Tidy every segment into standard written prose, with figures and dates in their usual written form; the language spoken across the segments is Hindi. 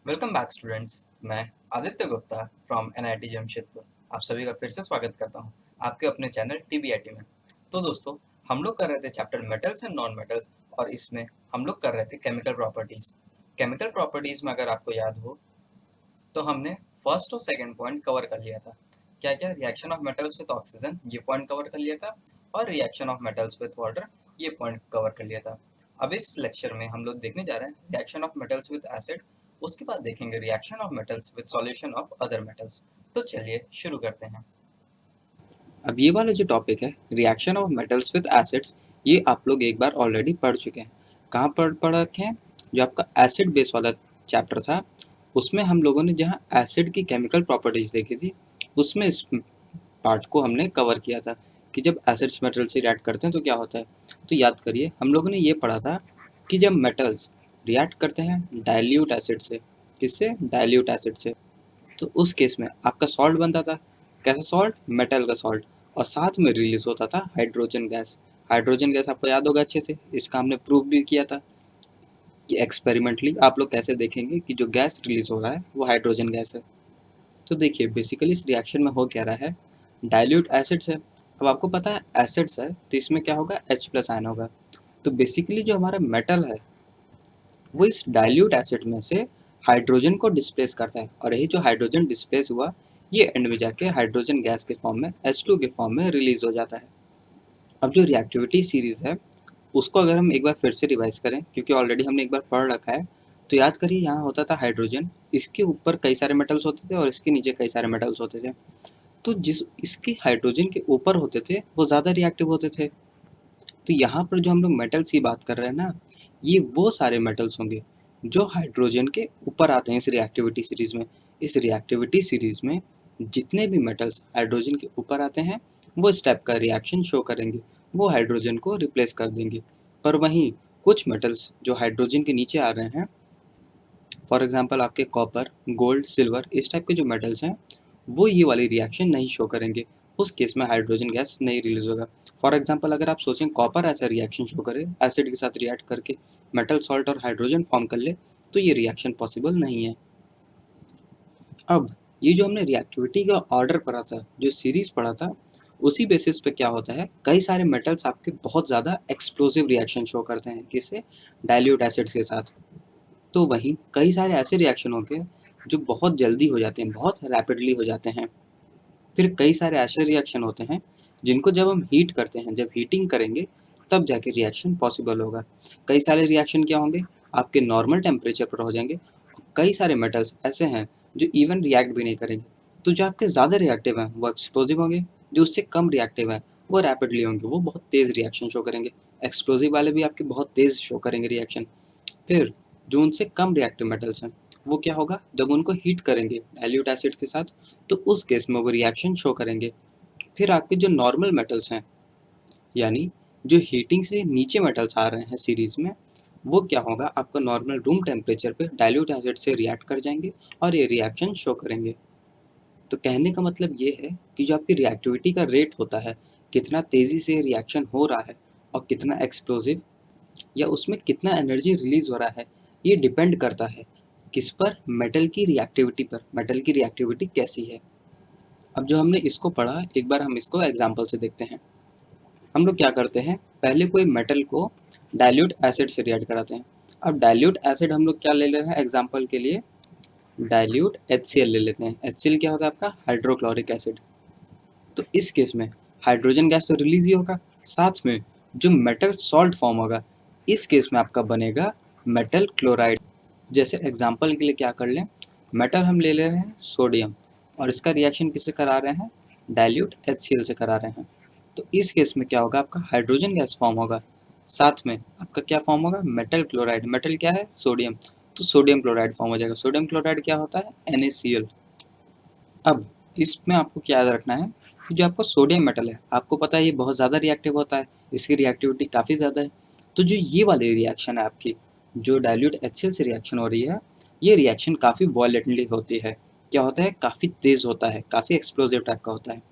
Welcome back students. मैं आदित्य गुप्ता फ्रॉम एनआईटी जमशेदपुर आप सभी का फिर से स्वागत करता हूं आपके अपने चैनल टीबीआईटी में। तो दोस्तों, हम लोग कर रहे थे chapter metals and non metals और इसमें हम लोग कर रहे थे केमिकल प्रॉपर्टीज। केमिकल प्रॉपर्टीज में अगर आपको याद हो तो हमने फर्स्ट और सेकंड पॉइंट कवर कर लिया था। क्या क्या? Reaction of metals with oxygen, ये पॉइंट कवर कर लिया था, और reaction of metals with water, ये पॉइंट कवर कर लिया था। अब इस लेक्चर में हम लोग देखने जा रहे हैं reaction of metals with acid, उसके बाद देखेंगे reaction of metals with solution of other metals. तो चलिए शुरू करते हैं। अब ये वाला जो टॉपिक है reaction of metals with acids, ये आप लोग एक बार ऑलरेडी पढ़ चुके हैं। कहाँ पढ़ रखे हैं? जो आपका एसिड बेस वाला चैप्टर था उसमें हम लोगों ने जहाँ एसिड की केमिकल प्रॉपर्टीज देखी थी उसमें इस पार्ट को हमने कवर किया था कि जब एसिड्स मेटल से रिएक्ट करते हैं तो क्या होता है। तो याद करिए, हम लोगों ने ये पढ़ा था कि जब मेटल्स रिएक्ट करते हैं डाइल्यूट एसिड से, किससे? डाइल्यूट एसिड से, तो उस केस में आपका सॉल्ट बनता था। कैसा सॉल्ट? मेटल का सॉल्ट। और साथ में रिलीज होता था हाइड्रोजन गैस। हाइड्रोजन गैस आपको याद होगा अच्छे से, इसका हमने प्रूफ भी किया था कि एक्सपेरिमेंटली आप लोग कैसे देखेंगे कि जो गैस रिलीज हो रहा है वो हाइड्रोजन गैस है। तो देखिए बेसिकली इस रिएक्शन में हो क्या रहा है, डाइल्यूट एसिड्स है। अब आपको पता है एसिड्स है तो इसमें क्या होगा, H+ आयन होगा। तो बेसिकली जो हमारा मेटल है वो इस डाइल्यूट एसिड में से हाइड्रोजन को डिस्प्लेस करता है, और यही जो हाइड्रोजन डिस्प्लेस हुआ ये एंड में जाके हाइड्रोजन गैस के फॉर्म में H2 के फॉर्म में रिलीज हो जाता है। अब जो रिएक्टिविटी सीरीज है उसको अगर हम एक बार फिर से रिवाइज करें, क्योंकि ऑलरेडी हमने एक बार पढ़ रखा है, तो याद करिए यहाँ होता था हाइड्रोजन, इसके ऊपर कई सारे मेटल्स होते थे और इसके नीचे कई सारे मेटल्स होते थे। तो जिस इसके हाइड्रोजन के ऊपर होते थे वो ज़्यादा रिएक्टिव होते थे। तो यहाँ पर जो हम लोग मेटल्स की बात कर रहे हैं ना, ये वो सारे मेटल्स होंगे जो हाइड्रोजन के ऊपर आते हैं इस रिएक्टिविटी सीरीज में। इस रिएक्टिविटी सीरीज में जितने भी मेटल्स हाइड्रोजन के ऊपर आते हैं वो इस टाइप का रिएक्शन शो करेंगे, वो हाइड्रोजन को रिप्लेस कर देंगे। पर वहीं कुछ मेटल्स जो हाइड्रोजन के नीचे आ रहे हैं, फॉर एग्जांपल आपके कॉपर, गोल्ड, सिल्वर, इस टाइप के जो मेटल्स हैं वो ये वाली रिएक्शन नहीं शो करेंगे। उस केस में हाइड्रोजन गैस नहीं रिलीज होगा। फॉर एग्जांपल अगर आप सोचें कॉपर ऐसा रिएक्शन शो करे, एसिड के साथ रिएक्ट करके मेटल सॉल्ट और हाइड्रोजन फॉर्म कर ले, तो ये रिएक्शन पॉसिबल नहीं है। अब ये जो हमने रिएक्टिविटी का ऑर्डर पढ़ा था, जो सीरीज पढ़ा था, उसी बेसिस पे क्या होता है, कई सारे मेटल्स आपके बहुत ज़्यादा एक्सप्लोसिव रिएक्शन शो करते हैं, किससे? डाइल्यूट एसिड्स के साथ। तो वहीं कई सारे ऐसे रिएक्शन होंगे जो बहुत जल्दी हो जाते हैं, बहुत रैपिडली हो जाते हैं। फिर कई सारे ऐसे रिएक्शन होते हैं जिनको जब हम हीट करते हैं, जब हीटिंग करेंगे तब जाके रिएक्शन पॉसिबल होगा। कई सारे रिएक्शन क्या होंगे, आपके नॉर्मल टेम्परेचर पर हो जाएंगे। कई सारे मेटल्स ऐसे हैं जो इवन रिएक्ट भी नहीं करेंगे। तो जो आपके ज़्यादा रिएक्टिव हैं वो एक्सप्लोजिव होंगे, जो उससे कम रिएक्टिव हैं वो रैपिडली होंगे, वो बहुत तेज़ रिएक्शन शो करेंगे। एक्सप्लोजिव वाले भी आपके बहुत तेज़ शो करेंगे रिएक्शन। फिर जो उनसे कम रिएक्टिव मेटल्स हैं वो क्या होगा, जब उनको हीट करेंगे डाइल्यूट एसिड के साथ तो उस केस में वो रिएक्शन शो करेंगे। फिर आपके जो नॉर्मल मेटल्स हैं, यानी जो हीटिंग से नीचे मेटल्स आ रहे हैं सीरीज में, वो क्या होगा, आपका नॉर्मल रूम टेम्परेचर पे डाइल्यूट एसिड से रिएक्ट कर जाएंगे और ये रिएक्शन शो करेंगे। तो कहने का मतलब ये है कि जो आपकी रिएक्टिविटी का रेट होता है, कितना तेज़ी से रिएक्शन हो रहा है और कितना एक्सप्लोजिव या उसमें कितना एनर्जी रिलीज हो रहा है, ये डिपेंड करता है किस पर? मेटल की रिएक्टिविटी पर। मेटल की रिएक्टिविटी कैसी है। अब जो हमने इसको पढ़ा, एक बार हम इसको एग्जाम्पल से देखते हैं। हम लोग क्या करते हैं, पहले कोई मेटल को डाइल्यूट एसिड से रिएक्ट कराते हैं। अब डाइल्यूट एसिड हम लोग क्या ले ले रहे हैं एग्जाम्पल के लिए, डाइल्यूट HCl ले लेते हैं। HCl क्या होता है आपका? Hydrochloric acid. तो इस केस में हाइड्रोजन गैस तो रिलीज ही होगा, साथ में जो मेटल सॉल्ट फॉर्म होगा इस केस में आपका बनेगा मेटल क्लोराइड। जैसे एग्जाम्पल के लिए क्या कर लें, मेटल हम ले ले रहे हैं सोडियम और इसका रिएक्शन किससे करा रहे हैं? डाइल्यूट HCl से करा रहे हैं। तो इस केस में क्या होगा, आपका हाइड्रोजन गैस फॉर्म होगा, साथ में आपका क्या फॉर्म होगा? Metal chloride. मेटल क्या है? सोडियम। तो सोडियम क्लोराइड फॉर्म हो जाएगा। सोडियम क्लोराइड क्या होता है? NaCl। अब इसमें आपको क्या याद रखना है कि जो आपका सोडियम मेटल है, आपको पता है ये बहुत ज़्यादा रिएक्टिव होता है, इसकी रिएक्टिविटी काफ़ी ज़्यादा है। तो जो ये वाली रिएक्शन है आपकी, जो डाइल्यूट HCl से रिएक्शन हो रही है, ये रिएक्शन काफ़ी वॉलेंटली होती है। क्या होता है? काफ़ी तेज़ होता है, काफ़ी एक्सप्लोजिव टाइप का होता है।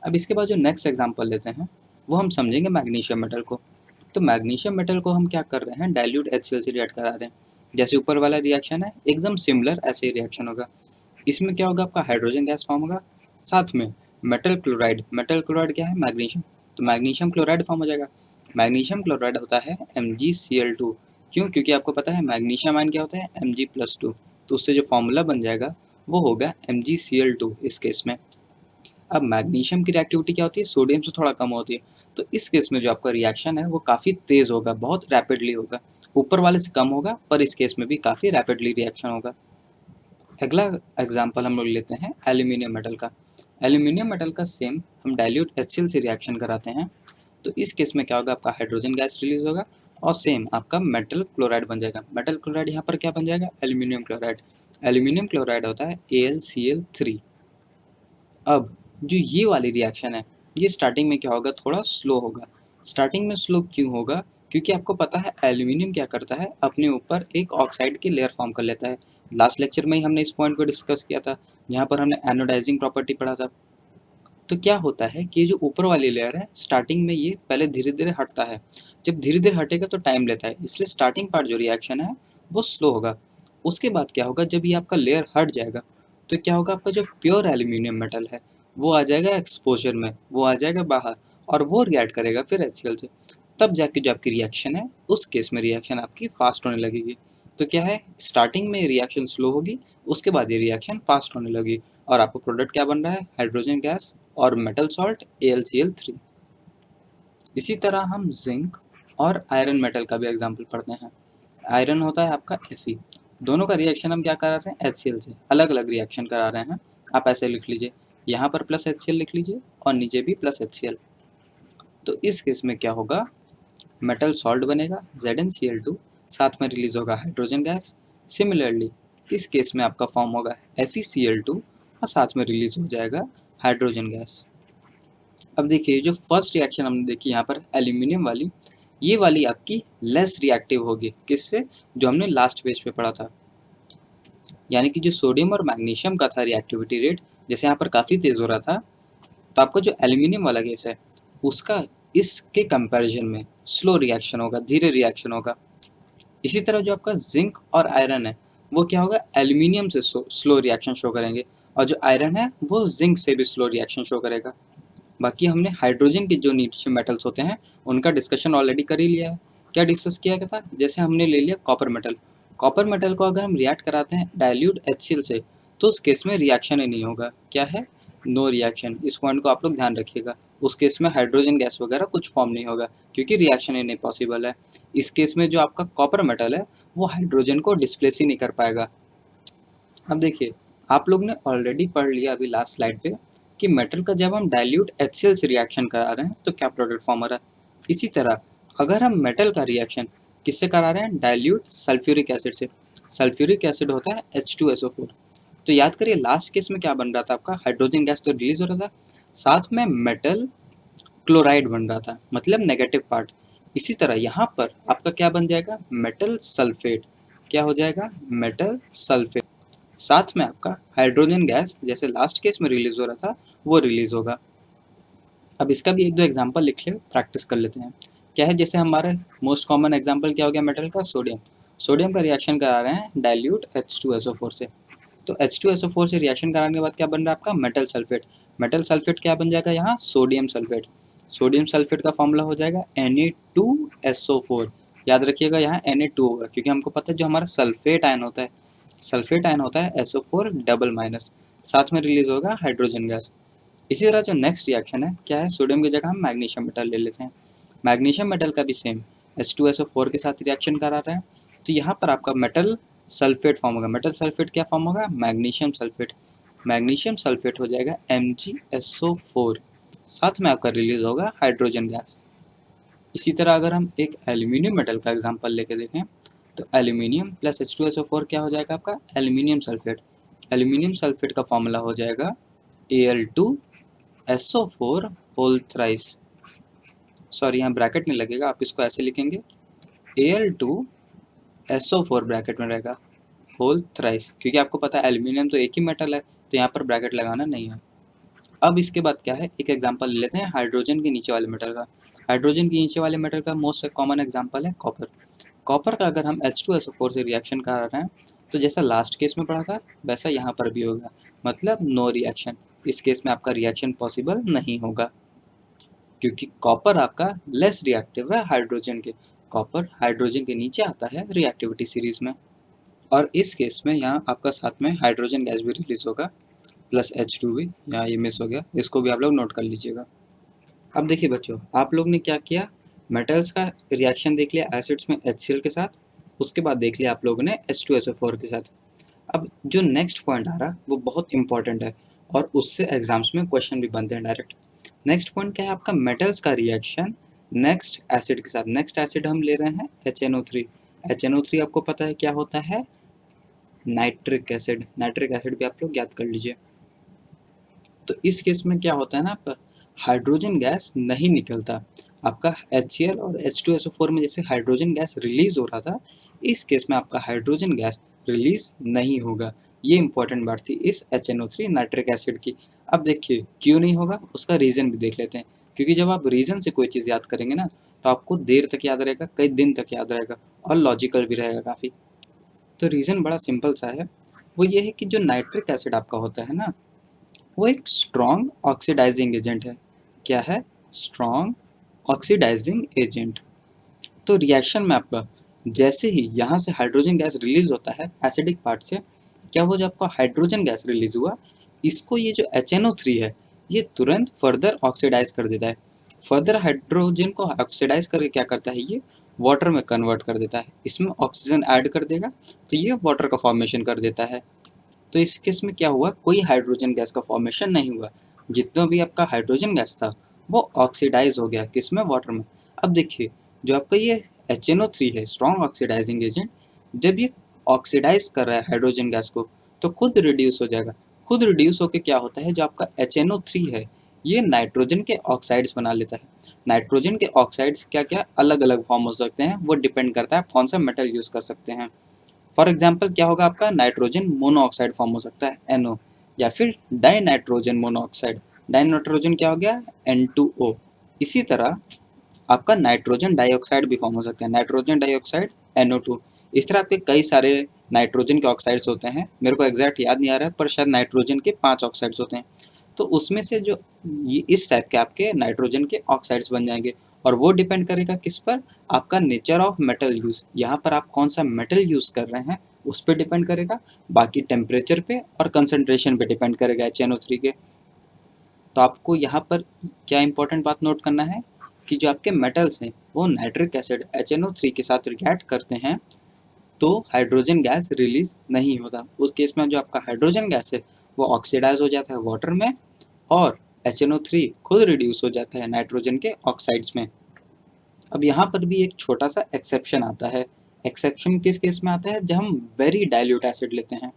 अब इसके बाद जो नेक्स्ट एग्जांपल लेते हैं वो हम समझेंगे मैग्नीशियम मेटल को। तो मैग्नीशियम मेटल को हम क्या कर रहे हैं, डाइल्यूट HCl से रिएक्ट करा रहे हैं। जैसे ऊपर वाला रिएक्शन है एकदम सिमिलर ऐसे ही रिएक्शन होगा। इसमें क्या होगा, आपका हाइड्रोजन गैस फॉर्म होगा, साथ में मेटल क्लोराइड। मेटल क्लोराइड क्या है, मैग्नीशियम, तो मैग्नीशियम क्लोराइड फॉर्म हो जाएगा। मैग्नीशियम क्लोराइड होता है MgCl2। क्यों? क्योंकि आपको पता है मैग्नीशियम आयन क्या होता है, Mg+2, तो उससे जो फॉर्मूला बन जाएगा वो होगा MgCl2 इस केस में। अब मैग्नीशियम की रिएक्टिविटी क्या होती है, सोडियम से थोड़ा कम होती है, तो इस केस में जो आपका रिएक्शन है वो काफ़ी तेज़ होगा, बहुत रैपिडली होगा। ऊपर वाले से कम होगा पर इस केस में भी काफ़ी रैपिडली रिएक्शन होगा। अगला एग्जाम्पल हम लोग लेते हैं एल्यूमिनियम मेटल का। एल्यूमिनियम मेटल का सेम हम डाइल्यूट HCl से रिएक्शन कराते हैं, तो इस केस में क्या होगा, आपका हाइड्रोजन गैस रिलीज होगा और सेम आपका मेटल क्लोराइड बन जाएगा। मेटल क्लोराइड यहाँ पर क्या बन जाएगा, एल्यूमिनियम क्लोराइड। एल्यूमिनियम क्लोराइड होता है AlCl3। अब जो ये वाली रिएक्शन है ये स्टार्टिंग में क्या होगा, थोड़ा स्लो होगा। स्टार्टिंग में स्लो क्यों होगा, क्योंकि आपको पता है एल्यूमिनियम क्या करता है, अपने ऊपर एक ऑक्साइड की लेयर फॉर्म कर लेता है। लास्ट लेक्चर में ही हमने इस पॉइंट को डिस्कस किया था, जहाँ पर हमने एनोडाइजिंग प्रॉपर्टी पढ़ा था। तो क्या होता है कि ये जो ऊपर वाली लेयर है स्टार्टिंग में ये पहले धीरे धीरे हटता है। जब धीरे धीरे हटेगा तो टाइम लेता है, इसलिए स्टार्टिंग पार्ट जो रिएक्शन है वो स्लो होगा। उसके बाद क्या होगा, जब ये आपका लेयर हट जाएगा तो क्या होगा, आपका जो प्योर एल्यूमिनियम मेटल है वो आ जाएगा एक्सपोजर में, वो आ जाएगा बाहर और वो रिएक्ट करेगा फिर HCl से। तब जाके जो आपकी रिएक्शन है उस केस में रिएक्शन आपकी फास्ट होने लगेगी। तो क्या है, स्टार्टिंग में रिएक्शन स्लो होगी, उसके बाद ये रिएक्शन फास्ट होने लगी और आपका प्रोडक्ट क्या बन रहा है, हाइड्रोजन गैस और मेटल सॉल्ट AlCl3। इसी तरह हम जिंक और आयरन मेटल का भी एग्जाम्पल पढ़ते हैं। आयरन होता है आपका Fe। दोनों का रिएक्शन हम क्या करा रहे हैं, HCl से अलग अलग रिएक्शन करा रहे हैं। आप ऐसे लिख लीजिए, यहाँ पर प्लस HCl लिख लीजिए और नीचे भी प्लस HCl। तो इस केस में क्या होगा, मेटल सॉल्ट बनेगा ZnCl2, साथ में रिलीज होगा हाइड्रोजन गैस। सिमिलरली इस केस में आपका फॉर्म होगा FeCl2 और साथ में रिलीज हो जाएगा हाइड्रोजन गैस। अब देखिए जो फर्स्ट रिएक्शन हमने देखी यहाँ पर एल्यूमिनियम वाली, ये वाली आपकी लेस रिएक्टिव होगी, किससे, जो हमने लास्ट पेज पे पढ़ा था। यानी कि जो सोडियम और मैग्नीशियम का था रिएक्टिविटी रेट, जैसे यहाँ पर काफ़ी तेज़ हो रहा था, तो आपका जो एल्यूमिनियम वाला गैस है उसका इसके कंपैरिजन में स्लो रिएक्शन होगा, धीरे रिएक्शन होगा। इसी तरह जो आपका जिंक और आयरन है वो क्या होगा, एल्यूमिनियम से स्लो रिएक्शन शो करेंगे, और जो आयरन है वो जिंक से भी स्लो रिएक्शन शो करेगा। बाकी हमने हाइड्रोजन के जो नीचे मेटल्स होते हैं उनका डिस्कशन ऑलरेडी कर ही लिया है। क्या डिस्कस किया गया था, जैसे हमने ले लिया कॉपर मेटल। कॉपर मेटल को अगर हम रिएक्ट कराते हैं डाइल्यूट HCl से तो उस केस में रिएक्शन ही नहीं होगा, क्या है, नो रिएक्शन। इस पॉइंट को आप लोग ध्यान रखिएगा। उस केस में हाइड्रोजन गैस वगैरह कुछ फॉर्म नहीं होगा क्योंकि रिएक्शन ही नहीं पॉसिबल है। इस केस में जो आपका कॉपर मेटल है वो हाइड्रोजन को डिस्प्लेस ही नहीं कर पाएगा। अब देखिए, आप लोग ने ऑलरेडी पढ़ लिया अभी लास्ट स्लाइड पे कि मेटल का जब हम डाइल्यूट HCl से रिएक्शन करा रहे हैं तो क्या प्रोडक्ट फॉर्म हो रहा है। इसी तरह अगर हम मेटल का रिएक्शन किससे करा रहे हैं, डाइल्यूट सल्फ्यूरिक एसिड से। सल्फ्यूरिक एसिड होता है H2SO4। तो याद करिए लास्ट केस में क्या बन रहा था, आपका हाइड्रोजन गैस तो रिलीज हो रहा था, साथ में मेटल क्लोराइड बन रहा था, मतलब नेगेटिव पार्ट। इसी तरह यहाँ पर आपका क्या बन जाएगा, मेटल सल्फेट। क्या हो जाएगा, मेटल सल्फेट। साथ में आपका हाइड्रोजन गैस जैसे लास्ट केस में रिलीज हो रहा था वो रिलीज होगा। अब इसका भी एक दो एग्जांपल लिख ले, प्रैक्टिस कर लेते हैं। क्या है, जैसे हमारे मोस्ट कॉमन एग्जांपल क्या हो गया मेटल का, सोडियम। सोडियम का रिएक्शन करा रहे हैं डाइल्यूट H2SO4 से। तो H2SO4 से रिएक्शन कराने के बाद क्या बन रहा है आपका, मेटल सल्फेट। मेटल सल्फेट क्या बन जाएगा यहाँ, सोडियम सल्फेट। सोडियम सल्फेट का फॉर्मूला हो जाएगा Na2SO4। याद रखिएगा यहाँ Na2 होगा क्योंकि हमको पता है जो हमारा सल्फेट आयन होता है, सल्फेट आयन होता है SO4 डबल माइनस, साथ में रिलीज होगा हाइड्रोजन गैस। इसी तरह जो नेक्स्ट रिएक्शन है क्या है, सोडियम की जगह हम मैग्नीशियम मेटल ले लेते हैं। मैग्नीशियम मेटल का भी सेम H2SO4 के साथ रिएक्शन करा रहे हैं, तो यहाँ पर आपका मेटल सल्फेट फॉर्म होगा। मेटल सल्फेट क्या फॉर्म होगा, मैग्नीशियम सल्फेट। मैग्नीशियम सल्फेट हो जाएगा MgSO4, साथ में आपका रिलीज होगा हाइड्रोजन गैस। इसी तरह अगर हम एक एल्यूमिनियम मेटल का एग्जांपल लेके देखें तो एल्यूमिनियम प्लस H2SO4 क्या हो जाएगा आपका, एल्यूमिनियम सल्फेट। एल्यूमिनियम सल्फेट का फॉर्मूला हो जाएगा Al2SO4 होल थ्राइस। सॉरी यहाँ ब्रैकेट नहीं लगेगा, आप इसको ऐसे लिखेंगे Al2SO4 ब्रैकेट में रहेगा होल थ्राइस, क्योंकि आपको पता है एल्यूमिनियम तो एक ही मेटल है तो यहाँ पर ब्रैकेट लगाना नहीं है। अब इसके बाद क्या है, एक एग्जांपल ले लेते हैं हाइड्रोजन के नीचे वाले मेटल का। हाइड्रोजन के नीचे वाले मेटल का मोस्ट कॉमन एग्जांपल है कॉपर। कॉपर का अगर हम H2SO4 से रिएक्शन कर रहे हैं तो जैसा लास्ट केस में पढ़ा था वैसा यहाँ पर भी होगा, मतलब नो रिएक्शन। इस केस में आपका रिएक्शन पॉसिबल नहीं होगा क्योंकि कॉपर आपका लेस रिएक्टिव है हाइड्रोजन के। कॉपर हाइड्रोजन के नीचे आता है रिएक्टिविटी सीरीज में। और इस केस में यहाँ आपका साथ में हाइड्रोजन गैस भी रिलीज होगा प्लस H2 भी, यहाँ ये मिस हो गया, इसको भी आप लोग नोट कर लीजिएगा। अब देखिए बच्चों, आप लोग ने क्या किया, मेटल्स का रिएक्शन देख लिया एसिड्स में HCl के साथ, उसके बाद देख लिया आप लोगों ने H2SO4 के साथ। अब जो नेक्स्ट पॉइंट आ रहा वो बहुत इंपॉर्टेंट है और उससे एग्जाम्स में क्वेश्चन भी बनते हैं डायरेक्ट। नेक्स्ट पॉइंट क्या है आपका, मेटल्स का रिएक्शन नेक्स्ट एसिड के साथ। नेक्स्ट एसिड हम ले रहे हैं HNO3। HNO3 आपको पता है क्या होता है, नाइट्रिक एसिड। नाइट्रिक एसिड भी आप लोग याद कर लीजिए। तो इस केस में क्या होता है ना, आपका हाइड्रोजन गैस नहीं निकलता। आपका HCl और H2SO4 में जैसे हाइड्रोजन गैस रिलीज हो रहा था, इस केस में आपका हाइड्रोजन गैस रिलीज नहीं होगा। ये इंपॉर्टेंट बात थी इस HNO3 नाइट्रिक एसिड की। अब देखिए क्यों नहीं होगा, उसका रीज़न भी देख लेते हैं। क्योंकि जब आप रीज़न से कोई चीज़ याद करेंगे ना, तो आपको देर तक याद रहेगा, कई दिन तक याद रहेगा और लॉजिकल भी रहेगा काफ़ी। तो रीज़न बड़ा सिंपल सा है, वो ये है कि जो नाइट्रिक एसिड आपका होता है ना, वो एक स्ट्रॉन्ग ऑक्सीडाइजिंग एजेंट है। क्या है, स्ट्रॉन्ग ऑक्सीडाइजिंग एजेंट। तो रिएक्शन में आपका जैसे ही यहाँ से हाइड्रोजन गैस रिलीज होता है एसिडिक पार्ट से, क्या वो जो आपका हाइड्रोजन गैस रिलीज हुआ, इसको ये जो HNO3 है ये तुरंत फर्दर ऑक्सीडाइज कर देता है। फर्दर हाइड्रोजन को ऑक्सीडाइज करके क्या करता है, ये वाटर में कन्वर्ट कर देता है। इसमें ऑक्सीजन ऐड कर देगा तो ये वाटर का फॉर्मेशन कर देता है। तो इस केस में क्या हुआ, कोई हाइड्रोजन गैस का फॉर्मेशन नहीं हुआ। जितना भी आपका हाइड्रोजन गैस था वो ऑक्सीडाइज हो गया, किसमें, वाटर में। अब देखिए जो आपका ये HNO3 है, स्ट्रॉन्ग ऑक्सीडाइजिंग एजेंट, जब ये ऑक्सीडाइज कर रहा है हाइड्रोजन गैस को तो खुद रिड्यूस हो जाएगा। खुद रिड्यूस होकर क्या होता है, जो आपका HNO3 है ये नाइट्रोजन के ऑक्साइड्स बना लेता है। नाइट्रोजन के ऑक्साइड्स क्या क्या अलग अलग फॉर्म हो सकते हैं, वो डिपेंड करता है आप कौन सा मेटल यूज़ कर सकते हैं। फॉर एग्जाम्पल क्या होगा, आपका नाइट्रोजन मोनोऑक्साइड फॉर्म हो सकता है NO, या फिर die nitrogen monoxide. Die nitrogen क्या हो गया, N2O। इसी तरह आपका नाइट्रोजन डाइऑक्साइड भी फॉर्म हो सकता है, नाइट्रोजन डाइऑक्साइड NO2। इस तरह आपके कई सारे नाइट्रोजन के ऑक्साइड्स होते हैं, मेरे को एग्जैक्ट याद नहीं आ रहा है पर शायद नाइट्रोजन के 5 ऑक्साइड्स होते हैं। तो उसमें से जो ये इस टाइप के आपके नाइट्रोजन के ऑक्साइड्स बन जाएंगे। और वो डिपेंड करेगा किस पर, आपका नेचर ऑफ मेटल यूज़, यहाँ पर आप कौन सा मेटल यूज़ कर रहे हैं उस पर डिपेंड करेगा। बाकी टेम्परेचर पे और कंसनट्रेशन पे डिपेंड करेगा HNO3 के। तो आपको यहाँ पर क्या इंपॉर्टेंट बात नोट करना है कि जो आपके मेटल्स हैं वो नाइट्रिक एसिड HNO3 के साथ रिएक्ट करते हैं तो हाइड्रोजन गैस रिलीज नहीं होता। उस केस में जो आपका हाइड्रोजन गैस है वो ऑक्सीडाइज हो जाता है वाटर में और HNO3 खुद रिड्यूस हो जाता है नाइट्रोजन के ऑक्साइड्स में। अब यहाँ पर भी एक छोटा सा एक्सेप्शन आता है। एक्सेप्शन किस केस में आता है, जब हम वेरी डाइल्यूट एसिड लेते हैं।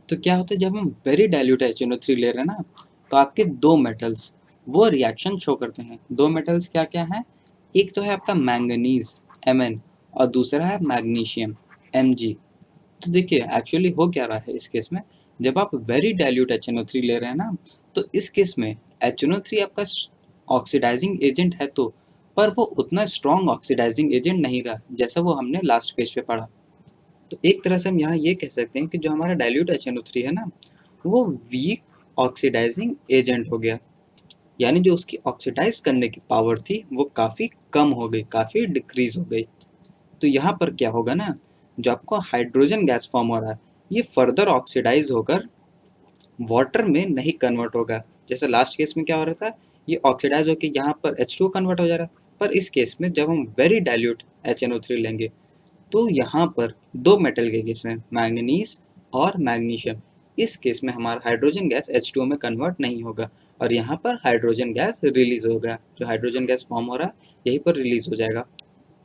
तो क्या होता है, जब हम वेरी डाइल्यूट HNO3 ले रहे हैं ना, तो आपके दो मेटल्स वो रिएक्शन शो करते हैं। दो मेटल्स क्या क्या हैं, एक तो है आपका मैंगनीज Mn और दूसरा है मैग्नीशियम Mg। तो देखिए एक्चुअली हो क्या रहा है इस केस में, जब आप वेरी डाइल्यूट HNO3 ले रहे हैं ना, तो इस केस में HNO3 आपका ऑक्सीडाइजिंग एजेंट है तो, पर वो उतना स्ट्रॉन्ग ऑक्सीडाइजिंग एजेंट नहीं रहा जैसा वो हमने लास्ट पेज पे पढ़ा। तो एक तरह से हम यहाँ ये कह सकते हैं कि जो हमारा डाइल्यूट HNO3 है ना, वो वीक ऑक्सीडाइजिंग एजेंट हो गया। यानी जो उसकी ऑक्सीडाइज करने की पावर थी वो काफ़ी कम हो गई, काफ़ी डिक्रीज हो गई। तो यहाँ पर क्या होगा ना, जो आपको हाइड्रोजन गैस फॉर्म हो रहा है ये फर्दर ऑक्सीडाइज होकर वाटर में नहीं कन्वर्ट होगा। जैसे लास्ट केस में क्या हो रहा था, ये ऑक्सीडाइज होकर यहाँ पर H2O कन्वर्ट हो जा रहा है। पर इस केस में जब हम वेरी डाइल्यूट HNO3 लेंगे तो यहाँ पर दो मेटल के केस में मैंगनीज और मैग्नीशियम, इस केस में हमारा हाइड्रोजन गैस H2O में कन्वर्ट नहीं होगा और यहाँ पर हाइड्रोजन गैस रिलीज होगा। जो हाइड्रोजन गैस फॉर्म हो रहा है यहीं पर रिलीज हो जाएगा।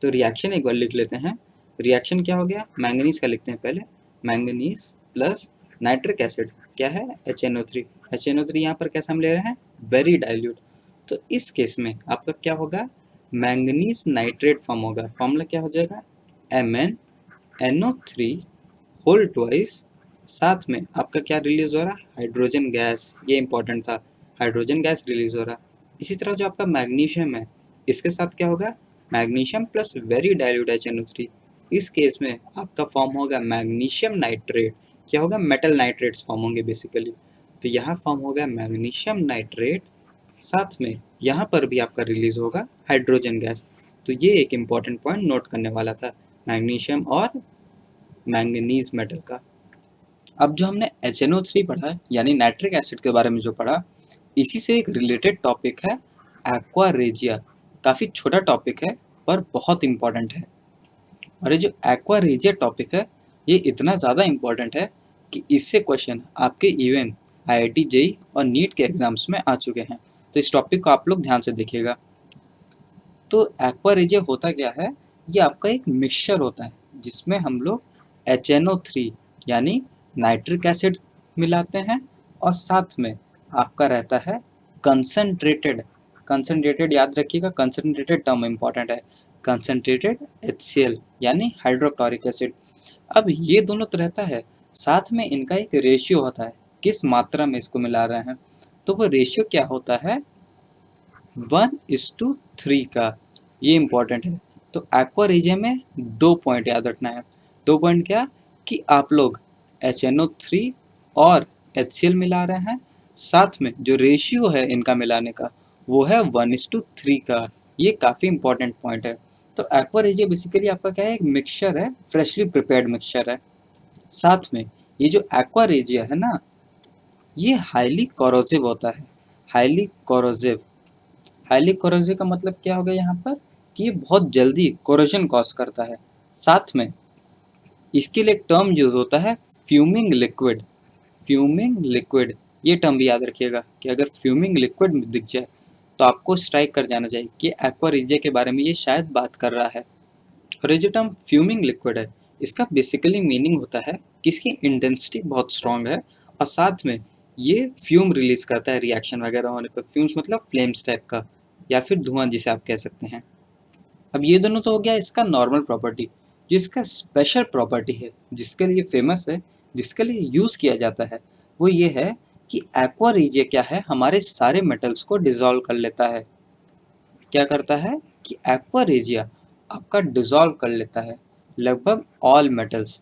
तो रिएक्शन एक बार लिख लेते हैं। रिएक्शन क्या हो गया, मैंगनीज का लिखते हैं पहले, मैंगनीज प्लस नाइट्रिक एसिड क्या है HNO3। HNO3 यहाँ पर कैसे हम ले रहे हैं, वेरी डाइल्यूट। तो इस केस में आपका क्या होगा, मैंगनीज नाइट्रेट फॉर्म होगा। फॉर्मूला क्या हो जाएगा, MnNO3 होल ट्वाइस, साथ में आपका क्या रिलीज हो रहा है, हाइड्रोजन गैस। ये इंपॉर्टेंट था, हाइड्रोजन गैस रिलीज हो रहा। इसी तरह जो आपका मैग्नीशियम है इसके साथ क्या होगा, magnesium plus very dilute HNO3 इस केस में आपका फॉर्म होगा मैग्नीशियम नाइट्रेट। क्या होगा? मेटल नाइट्रेट्स फॉर्म होंगे बेसिकली। तो यहाँ फॉर्म होगा मैग्नीशियम नाइट्रेट, साथ में यहाँ पर भी आपका रिलीज होगा हाइड्रोजन गैस। तो ये एक इम्पॉर्टेंट पॉइंट नोट करने वाला था मैग्नीशियम और मैंगनीज मेटल का। अब जो हमने HNO3 पढ़ा यानी नाइट्रिक एसिड के बारे में जो पढ़ा, इसी से एक रिलेटेड टॉपिक है एक्वा रेजिया। काफ़ी छोटा टॉपिक है पर बहुत इम्पॉर्टेंट है। और ये जो एक्वा रेजिया टॉपिक है ये इतना ज़्यादा इम्पॉर्टेंट है कि इससे क्वेश्चन आपके इवन IIT JEE और नीट के एग्जाम्स में आ चुके हैं। तो इस टॉपिक को आप लोग ध्यान से देखिएगा। तो एक्वा रेजिया होता क्या है? ये आपका एक मिक्सचर होता है जिसमें हम लोग HNO3 यानी नाइट्रिक एसिड मिलाते हैं और साथ में आपका रहता है कंसनट्रेटेड। कंसनट्रेटेड याद रखिएगा, कंसनट्रेटेड टर्म इंपॉर्टेंट है। कंसनट्रेटेड HCl यानी हाइड्रोक्लोरिक एसिड। अब ये दोनों तो रहता है, साथ में इनका एक रेशियो होता है, किस मात्रा में इसको मिला रहे हैं। तो वो रेशियो क्या होता है? 1:3 का। ये इम्पॉर्टेंट है। तो एक्वा रेजिया में 2 पॉइंट याद रखना है। 2 पॉइंट क्या? कि आप लोग HNO3 और HCl मिला रहे हैं, साथ में जो रेशियो है इनका मिलाने का वो है 1:3 का। ये काफ़ी इंपॉर्टेंट पॉइंट है। तो एक्वा रेजिया बेसिकली आपका क्या है? एक मिक्सचर है, फ्रेशली प्रिपेयर्ड मिक्सचर है। साथ में ये जो एक्वा रेजिया है ना, ये हाईली कोरोसिव होता है। Highly corrosive. हाईली कोरोसिव का मतलब क्या हो गया यहाँ पर? कि ये बहुत जल्दी कोरोजन कॉज करता है। साथ में इसके लिए एक टर्म यूज होता है फ्यूमिंग लिक्विड। फ्यूमिंग लिक्विड, ये टर्म भी याद रखिएगा कि अगर फ्यूमिंग लिक्विड दिख जाए तो आपको स्ट्राइक कर जाना चाहिए कि एक्वा रेजिया के बारे में ये शायद बात कर रहा है। और ये जो टर्म फ्यूमिंग लिक्विड है, इसका बेसिकली मीनिंग होता है कि इसकी इंटेंसिटी बहुत स्ट्रॉन्ग है और साथ में ये फ्यूम रिलीज करता है रिएक्शन वगैरह होने पर। फ्यूम्स मतलब फ्लेम्स टाइप का या फिर धुआं जिसे आप कह सकते हैं। अब ये दोनों तो हो गया इसका नॉर्मल प्रॉपर्टी। जो इसका स्पेशल प्रॉपर्टी है, जिसके लिए फेमस है, जिसके लिए यूज़ किया जाता है, वो ये है कि एक्वा रेजिया क्या है? हमारे सारे मेटल्स को डिसॉल्व कर लेता है। क्या करता है? कि एक्वा रेजिया आपका डिसॉल्व कर लेता है लगभग ऑल मेटल्स।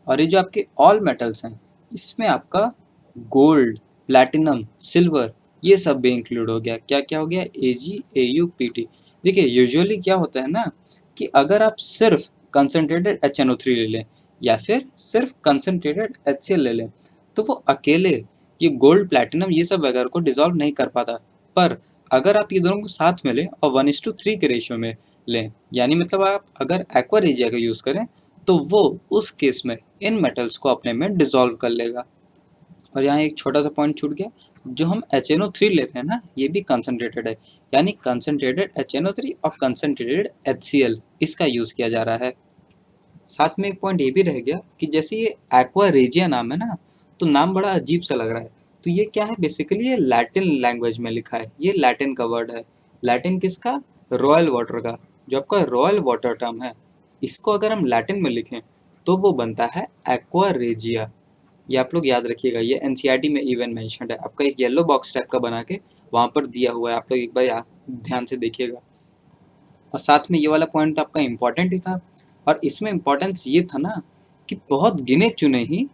और ये जो आपके ऑल मेटल्स हैं, इसमें आपका गोल्ड, प्लैटिनम, सिल्वर, ये सब भी इंक्लूड हो गया। क्या क्या हो गया? Ag, Au, Pt। देखिए यूजुअली क्या होता है ना कि अगर आप सिर्फ कंसनट्रेटेड HNO3 ले लें या फिर सिर्फ कंसनट्रेटेड HCl ले लें, तो वो अकेले ये गोल्ड, प्लैटिनम ये सब वगैरह को डिसॉल्व नहीं कर पाता। पर अगर आप ये दोनों को साथ में लें और 1:3 के रेशियो में लें, यानी मतलब आप अगर एक्वा रेजिया का यूज़ करें, तो वो उस केस में इन मेटल्स को अपने में डिसॉल्व कर लेगा। और यहाँ एक छोटा सा पॉइंट छूट गया, जो हम HNO3 ले रहे हैं ना, ये भी कंसनट्रेटेड है, यानी कंसनट्रेटेड HNO3 और कंसनट्रेटेड HCl, इसका यूज़ किया जा रहा है। साथ में एक पॉइंट ये भी रह गया कि जैसे ये एक्वा रेजिया नाम है ना, तो नाम बड़ा अजीब सा लग रहा है। तो ये क्या है? बेसिकली ये लैटिन लैंग्वेज में लिखा है, ये लैटिन का वर्ड है। लैटिन किसका? रॉयल वाटर का। जो आपका रॉयल वाटर टर्म है, इसको अगर हम लैटिन में लिखें तो वो बनता है एक्वा रेजिया। ये आप लोग याद रखिएगा, ये NCERT में इवन मेंशन्ड है। आपका एक येलो बॉक्स टाइप का बना के वहाँ पर दिया हुआ है, आप लोग एक बार ध्यान से देखिएगा। और साथ में ये वाला पॉइंट तो आपका इम्पोर्टेंट ही था। और इसमें इम्पोर्टेंस ये था ना कि बहुत गिने चुने ही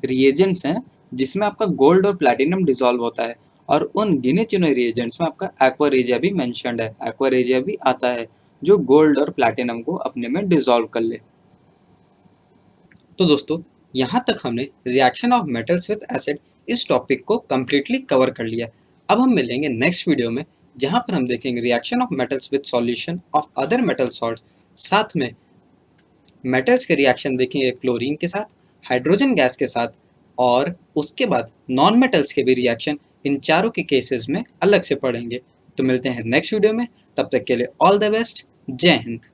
रिएजेंट्स हैं जिसमें आपका गोल्ड और प्लैटिनम डिसॉल्व होता है, और उन गिने चुने रिएजेंट्स में आपका एक्वा रेजिया भी मेंशन्ड है। एक्वा रेजिया भी आता है जो गोल्ड और प्लैटिनम को अपने में डिसॉल्व कर ले। तो दोस्तों, यहाँ तक हमने reaction of metals with acid इस टॉपिक को कम्प्लीटली कवर कर लिया। अब हम मिलेंगे नेक्स्ट वीडियो में, जहाँ पर हम देखेंगे reaction of metals with solution of other metal salts. साथ में मेटल्स के रिएक्शन देखेंगे क्लोरीन के साथ, हाइड्रोजन गैस के साथ, और उसके बाद नॉन मेटल्स के भी रिएक्शन इन चारों के केसेस में अलग से पढ़ेंगे। तो मिलते हैं नेक्स्ट वीडियो में, तब तक के लिए ऑल द बेस्ट। जय हिंद।